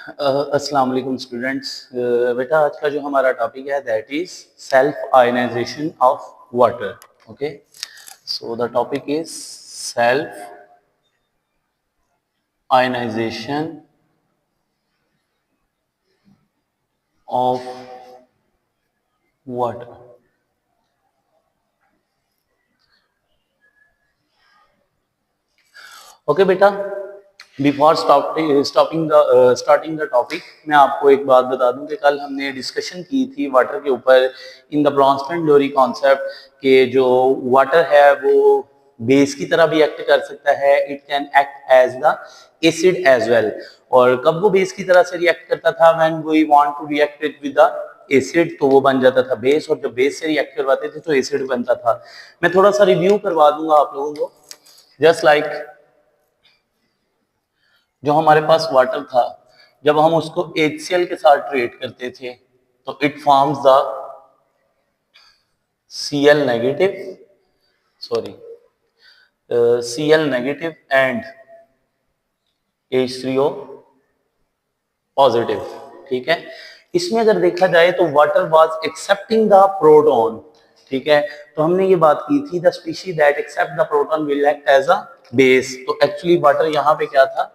अस्सलाम वालेकुम स्टूडेंट्स। बेटा आज का जो हमारा टॉपिक है that is self ionization of water. Okay, so the topic is self ionization of water. Okay बेटा, बिफोर स्टार्टिंग द टॉपिक मैं आपको एक बात बता दूं कि कल हमने डिस्कशन की थी वाटर के ऊपर इन द ब्रॉन्सटन-डोरी कॉन्सेप्ट के जो वाटर है वो बेस की तरह भी एक्ट कर सकता है, it can act as the acid as well. और कब वो बेस की तरह से रिएक्ट करता था, when we want to react it with the acid तो वो बन जाता था बेस, और जब बेस से रिएक्ट करवाते थे तो एसिड बनता था। मैं थोड़ा सा रिव्यू करवा दूंगा आप लोगों को। जस्ट लाइक जो हमारे पास वाटर था, जब हम उसको HCl के साथ ट्रीट करते थे तो it forms the Cl negative, sorry Cl negative and H3O positive. ठीक है, इसमें अगर देखा जाए तो water was accepting the proton. ठीक है, तो हमने ये बात की थी the species that accept the proton will act as a base. तो एक्चुअली वाटर यहाँ पे क्या था,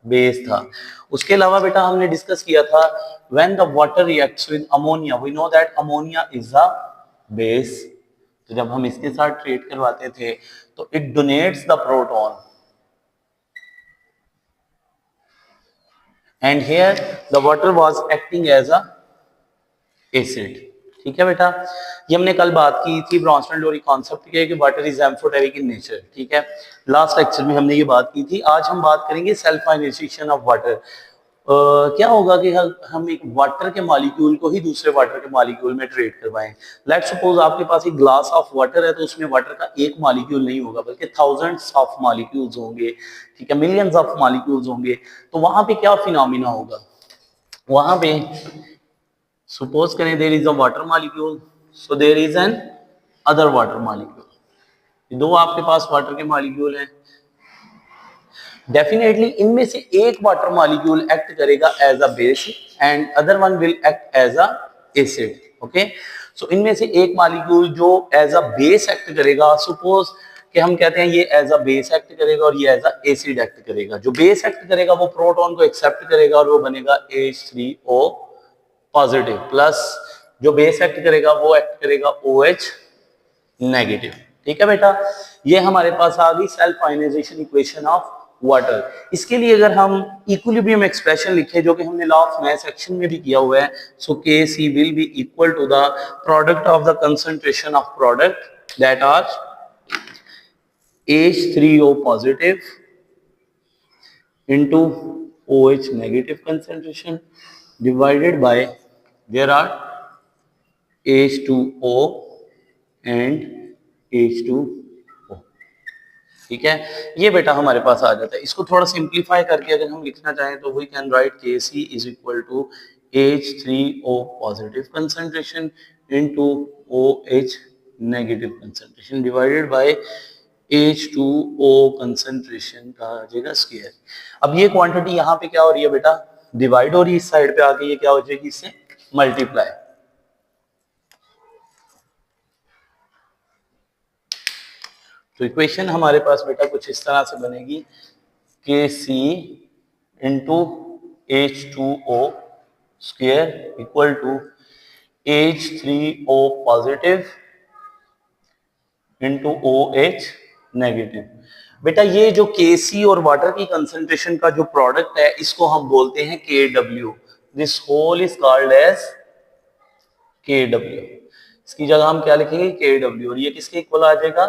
बेस था। उसके अलावा बेटा हमने डिस्कस किया था when the water reacts with ammonia, we know that ammonia is a base. तो जब हम इसके साथ ट्रीट करवाते थे तो it donates the proton and here the water was acting as a acid. ठीक है बेटा, ये हमने कल बात की थी ब्रॉन्सटन-डोरी कॉन्सेप्ट के कि water is amphoteric in nature. ठीक है, लास्ट लेक्चर में हमने ये बात की थी। आज हम बात करेंगे सेल्फ आयनाइजेशन ऑफ वाटर। क्या होगा कि हम एक वाटर के मॉलिक्यूल को ही दूसरे वाटर के मॉलिक्यूल में ट्रीट करवाएं। लेट्स सपोज आपके पास एक ग्लास ऑफ वाटर है तो उसमें वाटर का एक मॉलिक्यूल नहीं होगा बल्कि थाउजेंड्स ऑफ मॉलिक्यूल्स होंगे। ठीक है, मिलियंस ऑफ मॉलिक्यूल्स होंगे। तो वहां पे क्या फिनोमिना होगा, वहां पे suppose करें there is a water molecule, so there is an other water molecule। दो आपके पास वाटर के मॉलिक्यूल हैं, डेफिनेटली इनमें से एक वाटर मॉलिक्यूल एक्ट करेगा as a base and other one will act as a acid. Okay, so इनमें से एक मॉलिक्यूल जो एज अ बेस एक्ट करेगा, सपोज कि हम कहते हैं ये एज अ बेस एक्ट करेगा और ये एज अ एसिड एक्ट करेगा। जो बेस एक्ट करेगा वो प्रोटॉन को एक्सेप्ट करेगा और वो बनेगा H3O पॉजिटिव, प्लस जो बेस एक्ट करेगा वो एक्ट करेगा OH नेगेटिव। ठीक है बेटा, ये हमारे पास आ गई self ionization equation of water. इसके लिए अगर हम इक्विलिब्रियम एक्सप्रेशन लिखे जो कि हमने लॉ ऑफ मास एक्शन में भी किया हुआ है, so Kc will be equal to the product of the concentration of product that are H3O positive into OH negative concentration divided by there are H2O and H2O। ठीक है, ये बेटा हमारे पास आ जाता है। इसको थोड़ा सिंप्लीफाई करके अगर हम लिखना चाहें तो we can write Kc is equal to H3O positive concentration into OH negative concentration divided by H2O concentration का आ जाएगा स्क्वायर। अब ये क्वांटिटी यहाँ पे क्या हो रही है बेटा, डिवाइड हो रही है, इस साइड पे आके ये क्या हो जाएगी, इससे मल्टीप्लाई। तो इक्वेशन हमारे पास बेटा कुछ इस तरह से बनेगी Kc into H2O square equal to H3O positive into OH negative. बेटा ये जो Kc और वाटर की कंसंट्रेशन का जो प्रोडक्ट है इसको हम बोलते हैं Kw। This whole is called as Kw। इसकी जगह हम क्या लिखेंगे, Kw, और ये किसके इक्वल आ जाएगा,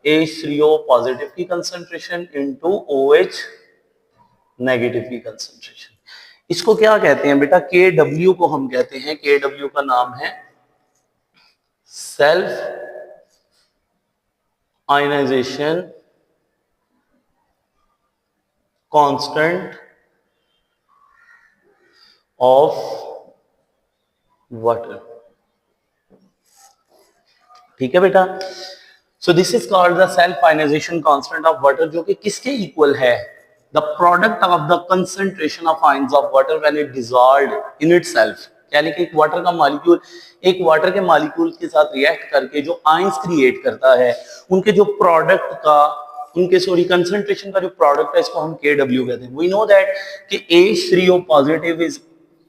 H3O पॉजिटिव की कंसंट्रेशन इंटू OH नेगेटिव की कंसंट्रेशन। इसको क्या कहते हैं बेटा, Kw को हम कहते हैं, Kw का नाम है self ionization constant of water. ठीक है बेटा, so this is called the self ionization constant of water, जो कि किसके इक्वल है, the product of the concentration of ions of water when it dissolved in itself, यानी कि एक वाटर का मॉलिक्यूल एक वाटर के मॉलिक्यूल के साथ रिएक्ट करके जो आयंस क्रिएट करता है, उनके जो प्रोडक्ट का उनके कंसंट्रेशन का जो प्रोडक्ट है, इसको हम KW कहते हैं। वी नो दैट कि H3O positive is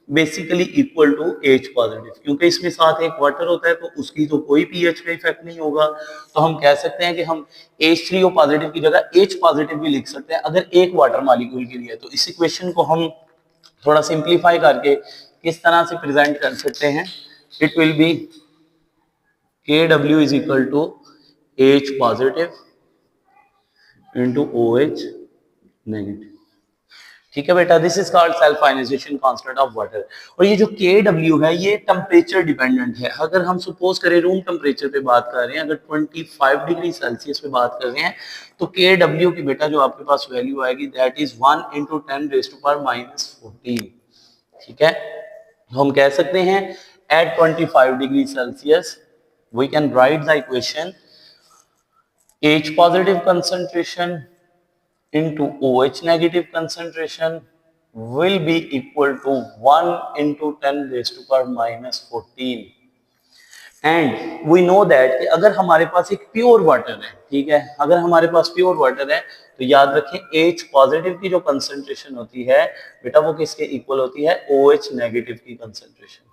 basically equal to H positive, क्योंकि इसमें साथ एक वाटर होता है तो उसकी तो कोई पीएच पे इफेक्ट नहीं होगा, तो हम कह सकते हैं कि हम H3O पॉजिटिव की जगह H पॉजिटिव भी लिख सकते हैं अगर एक वाटर मॉलिक्यूल के लिए। तो इस इक्वेशन को हम थोड़ा सिंप्लीफाई करके किस तरह से प्रेजेंट कर सकते हैं, it will be KW is equal to H positive into OH negative. ठीक है बेटा, this is called self ionization constant of water. और ये जो KW है ये टेम्परेचर डिपेंडेंट है। अगर हम सपोज करें रूम टेम्परेचर पे बात कर रहे हैं, अगर 25 डिग्री सेल्सियस पे बात कर रहे हैं, तो KW की बेटा जो आपके पास वैल्यू आएगी दैट इज 1 × 10⁻⁻14। ठीक है, हम कह सकते हैं at 25 degree Celsius we can write the equation H positive concentration into OH negative concentration will be equal to 1 × 10⁻⁻14। And we know that कि अगर हमारे पास एक प्योर वाटर है, ठीक है, अगर हमारे पास प्योर वाटर है तो याद रखें H पॉजिटिव की जो कंसंट्रेशन होती है बेटा वो किसके इक्वल होती है, OH नेगेटिव की कंसंट्रेशन।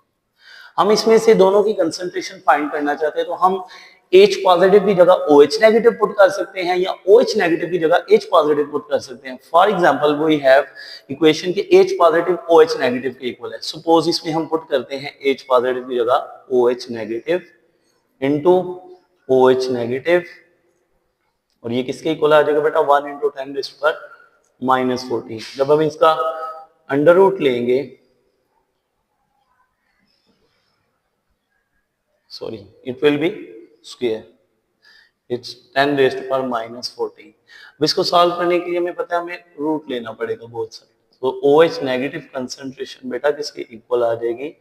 हम इसमें से दोनों की कंसंट्रेशन फाइंड करना चाहते हैं तो हम H पॉजिटिव की जगह OH नेगेटिव पुट कर सकते हैं या OH नेगेटिव की जगह H पॉजिटिव पुट कर सकते हैं। For example we have equation कि H पॉजिटिव OH नेगेटिव के इक्वल है। सपोज इसमें हम पुट करते हैं H पॉजिटिव की जगह OH negative into OH negative, और ये किसके इक्वल आ जाएगा बेटा 1 × 10⁻⁻14। जब हम इसका अंडर रूट लेंगे, sorry it will be square, it's 10⁻⁻14। अब इसको सॉल्व करने के लिए हमें पता है हमें रूट लेना पड़ेगा बोथ साइड। तो OH नेगेटिव कंसंट्रेशन बेटा किसके इक्वल आ जाएगी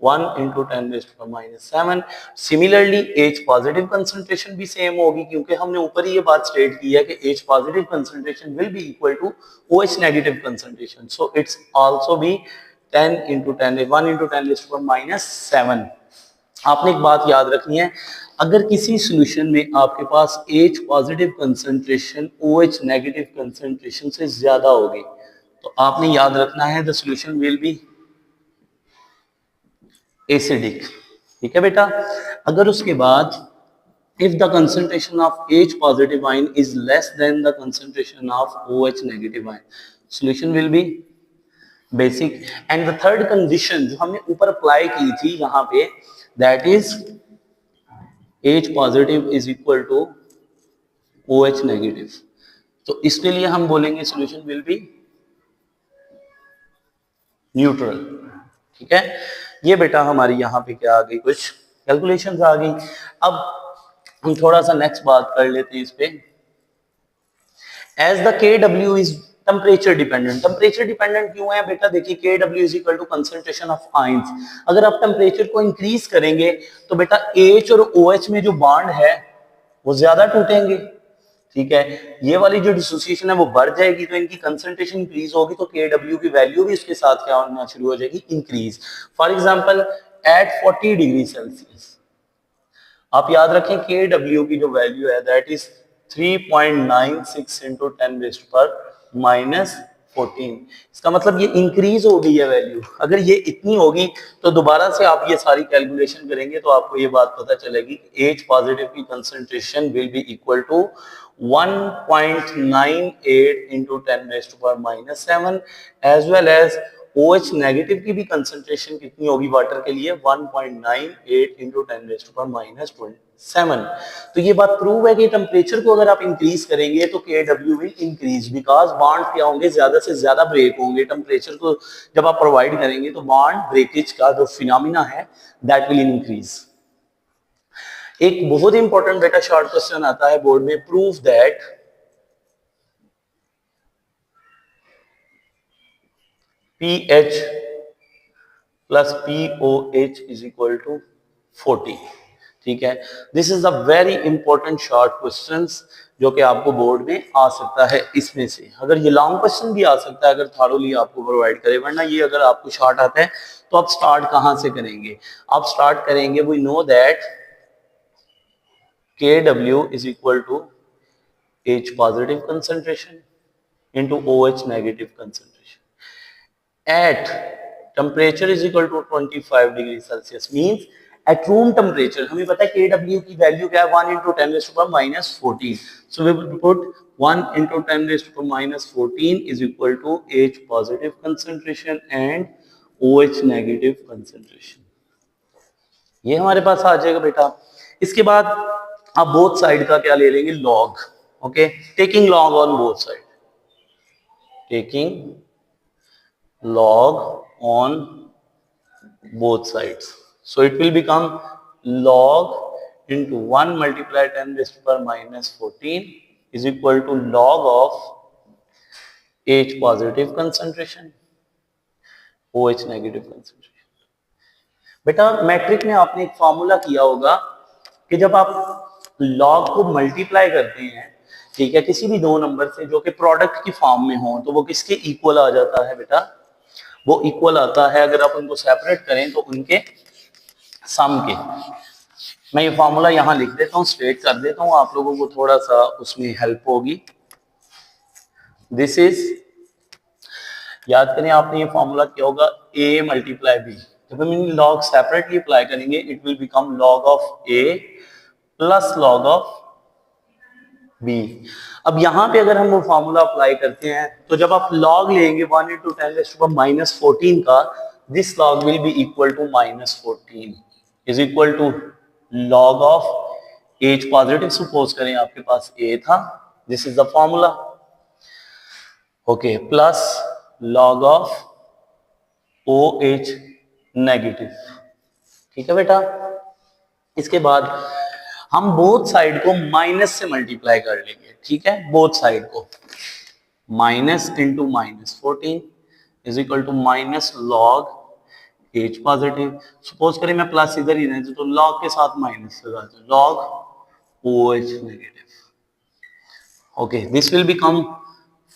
1 × 10⁻⁷। सिमिलरली H पॉजिटिव कंसंट्रेशन भी सेम होगी, क्योंकि हमने ऊपर ही ये बात स्टेट की है कि H positive concentration will be equal to OH negative concentration, so it's also be 10 × 10 1 × 10⁻⁷। आपने एक बात याद रखनी है, अगर किसी सॉल्यूशन में आपके पास H positive concentration OH negative concentration से ज्यादा होगी तो आपने याद रखना है the solution will be acidic. ठीक है बेटा, अगर उसके बाद if the concentration of H positive ion is less than the concentration of OH negative ion, solution will be basic। and the third condition जो हमने ऊपर अप्लाई की थी यहाँ पे, that is H positive is equal to OH negative, तो इसके लिए हम बोलेंगे solution will be न्यूट्रल। ठीक है, ये बेटा हमारी यहाँ पे क्या आ गई, कुछ कैलकुलेशंस आ गई। अब हम थोड़ा सा नेक्स्ट बात कर लेते हैं इस पे। As the KW is temperature dependent. Temperature dependent क्यों है बेटा, देखिए KW is equal to concentration of ions. अगर आप टेम्परेचर को इंक्रीज करेंगे तो बेटा H और OH में जो बॉन्ड है वो ज्यादा टूटेंगे। ठीक है, ये वाली जो डिसोसिएशन है वो बढ़ जाएगी, तो इनकी कंसंट्रेशन इंक्रीज होगी तो KW की वैल्यू भी उसके साथ क्या होना शुरू हो जाएगी, increase. For example at 40 degree Celsius आप याद रखें KW की जो वैल्यू है दैट इज 3.96 × 10⁻⁻14। इसका मतलब ये इंक्रीज हो गई है वैल्यू। अगर ये इतनी होगी तो दोबारा से आप ये सारी कैलकुलेशन करेंगे तो आपको ये बात पता चलेगी कि H पॉजिटिव की concentration will be equal to 1.98 × 10⁻⁷ as well as OH negative की भी कंसंट्रेशन कितनी होगी वाटर के लिए 1.98 × 10⁻⁻7। तो ये बात प्रूव है कि टेम्परेचर को अगर आप इंक्रीज करेंगे तो KW will increase, because bond क्या होंगे, ज्यादा से ज्यादा ब्रेक होंगे। टेम्परेचर को जब आप प्रोवाइड करेंगे तो बॉन्ड ब्रेकेज का जो फिनोमिना है दैट विल इंक्रीज। एक बहुत इंपॉर्टेंट बेटा शॉर्ट क्वेश्चन आता है बोर्ड में, prove that pH plus POH is equal to 40। ठीक है, this is a very important short questions जो कि आपको बोर्ड में आ सकता है। इसमें से अगर ये लॉन्ग क्वेश्चन भी आ सकता है अगर थारोली आपको प्रोवाइड करे, वरना ये अगर आपको शॉर्ट आता है तो आप स्टार्ट कहां से करेंगे? आप स्टार्ट करेंगे, we know that KW is equal to H positive concentration into OH negative concentration at temperature is equal to 25 degree Celsius, means at room temperature हमें पता है KW की वैल्यू क्या है, 1 into 10 raised to power minus 14, so we will put 1 into 10 raised to power minus 14 is equal to H positive concentration and OH negative concentration, ये हमारे पास आ जाएगा बेटा। इसके बाद आप बोथ साइड का क्या ले लेंगे, log, okay, taking log on both side, taking log on both sides, so it will become log into 1 multiplied 10 raised to power minus 14 is equal to log of H positive concentration, OH negative concentration। बेटा matric में आपने एक formula किया होगा कि जब आप log को मल्टीप्लाई करते हैं, ठीक है, किसी भी दो नंबर से जो कि प्रोडक्ट की फॉर्म में हो, तो वो किसके इक्वल आ जाता है बेटा, वो इक्वल आता है अगर आप उनको सेपरेट करें तो उनके सम के। मैं ये फॉर्मूला यहां लिख देता हूं, स्ट्रेट कर देता हूं, आप लोगों को थोड़ा सा उसमें हेल्प होगी। दिस इज, याद करें आपने ये फॉर्मूला किया होगा a मल्टीप्लाई b, जब हम इन लॉग सेपरेटली अप्लाई करेंगे it will become log of a plus log of b। अब यहां पे अगर हम वो फॉर्मूला अप्लाई करते हैं तो जब आप लॉग लेंगे 1 into 10 raised to power minus 14 का, this log will be equal to minus 14 is equal to log of H positive, suppose करें आपके पास A था, this is the formula, okay, plus log of OH negative, ठीक है बेटा। इसके बाद हम बोथ साइड को माइनस से मल्टीप्लाई कर लेंगे, ठीक है, बोथ साइड को, minus into minus 14 is equal to minus log H positive, suppose करें मैं प्लस इधर ही रहते तो लॉग के साथ माइनस लगा दो, log OH negative, okay, this will become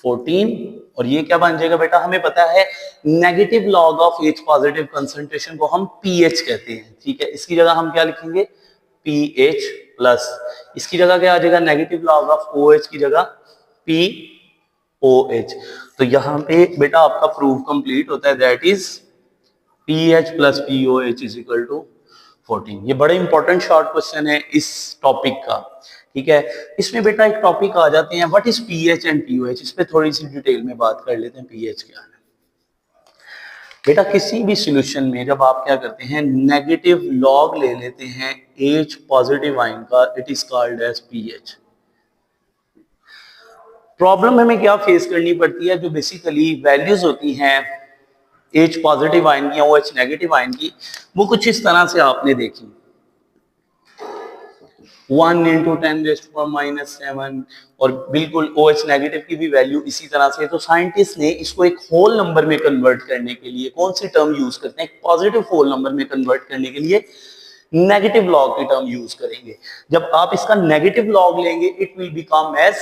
14 और ये क्या बन जाएगा बेटा, हमें पता है negative log of H positive concentration को हम pH कहते हैं, ठीक है, इसकी जगह हम क्या लिखेंगे, pH प्लस, इसकी जगह क्या आ जाएगा, नेगेटिव लॉग ऑफ OH की जगह POH। तो यहाँ पे बेटा आपका प्रूफ कंप्लीट होता है, that is pH plus POH is equal to 14। ये बड़ा इंपॉर्टेंट शॉर्ट क्वेश्चन है इस टॉपिक का, ठीक है। इसमें बेटा एक टॉपिक आ जाते हैं, what is pH and POH, इस पे थोड़ी सी डिटेल में बात कर लेते हैं। pH क्या है बेटा, किसी भी सॉल्यूशन में जब आप क्या करते हैं, नेगेटिव लॉग ले लेते हैं H पॉजिटिव आयन का, it is called as pH। Problem हमें क्या फेस करनी पड़ती है, जो बेसिकली वैल्यूज होती हैं H पॉजिटिव आयन की, OH नेगेटिव आयन की, वो कुछ इस तरह से आपने देखी, 1 into 10 raised to power minus 7 और बिल्कुल OH नेगेटिव की भी वैल्यू इसी तरह से। तो साइंटिस्ट ने इसको एक होल नंबर में कन्वर्ट करने के लिए कौन सी टर्म यूज करते हैं, एक पॉजिटिव होल नंबर में कन्वर्ट करने के लिए नेगेटिव लॉग की टर्म यूज करेंगे। जब आप इसका नेगेटिव लॉग लेंगे इट विल बिकम एज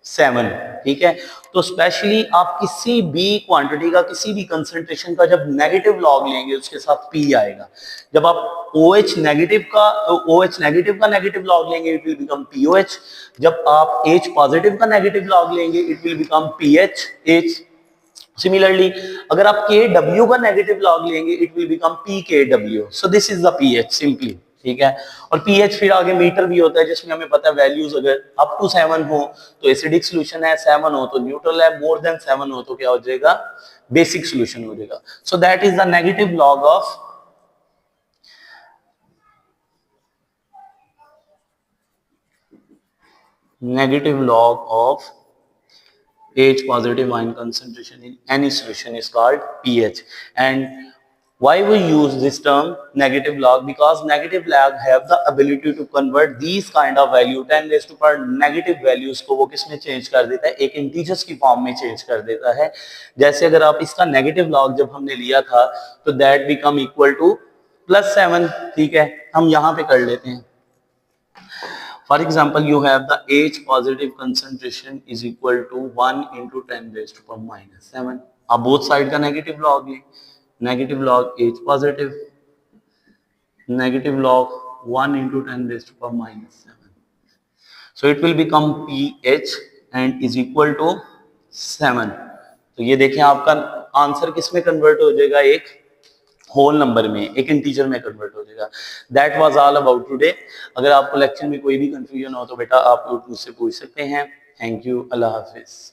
7, ठीक है। तो स्पेशली आप किसी भी क्वांटिटी का, किसी भी कंसंट्रेशन का जब नेगेटिव लॉग लेंगे उसके साथ P आएगा। जब आप OH नेगेटिव का नेगेटिव लॉग लेंगे इट विल बिकम POH। जब आप H पॉजिटिव का नेगेटिव लॉग लेंगे it will become PH। Similarly अगर आप KW का नेगेटिव लॉग लेंगे it will become PKW। So this is the pH simply, ठीक है। और pH फिर आगे मीटर भी होता है जिसमें हमें पता है वैल्यूज अगर अप टू 7 हो तो एसिडिक सॉल्यूशन है, 7 हो तो न्यूट्रल है, मोर देन 7 हो तो क्या हो जाएगा, बेसिक सॉल्यूशन हो जाएगा। So that is the negative log of H positive ion concentration in any solution is called pH. And why we use this term negative log, because negative log have the ability to convert these kind of value 10 raised to power negative values को वो किसमें change कर देता है, एक integers की form में change कर देता है। जैसे अगर आप इसका नेगेटिव लॉग जब हमने लिया था तो दैट बिकम इक्वल टू +7, ठीक है। हम यहाँ पे कर लेते हैं For example, you have the H positive concentration is equal to 1 into 10 raised to power minus 7. अब both side का negative log है, negative log H positive, negative log 1 into 10 raised to power minus 7. So it will become pH and is equal to 7. तो ये देखें आपका answer किस में convert हो जाएगा, एक होल नंबर में, एक इंटीजर में कन्वर्ट हो जाएगा. That was all about today. अगर आपको लेक्चर में कोई भी कंफ्यूजन हो तो बेटा आप लोग मुझसे पूछ सकते हैं. Thank you. Allah Hafiz.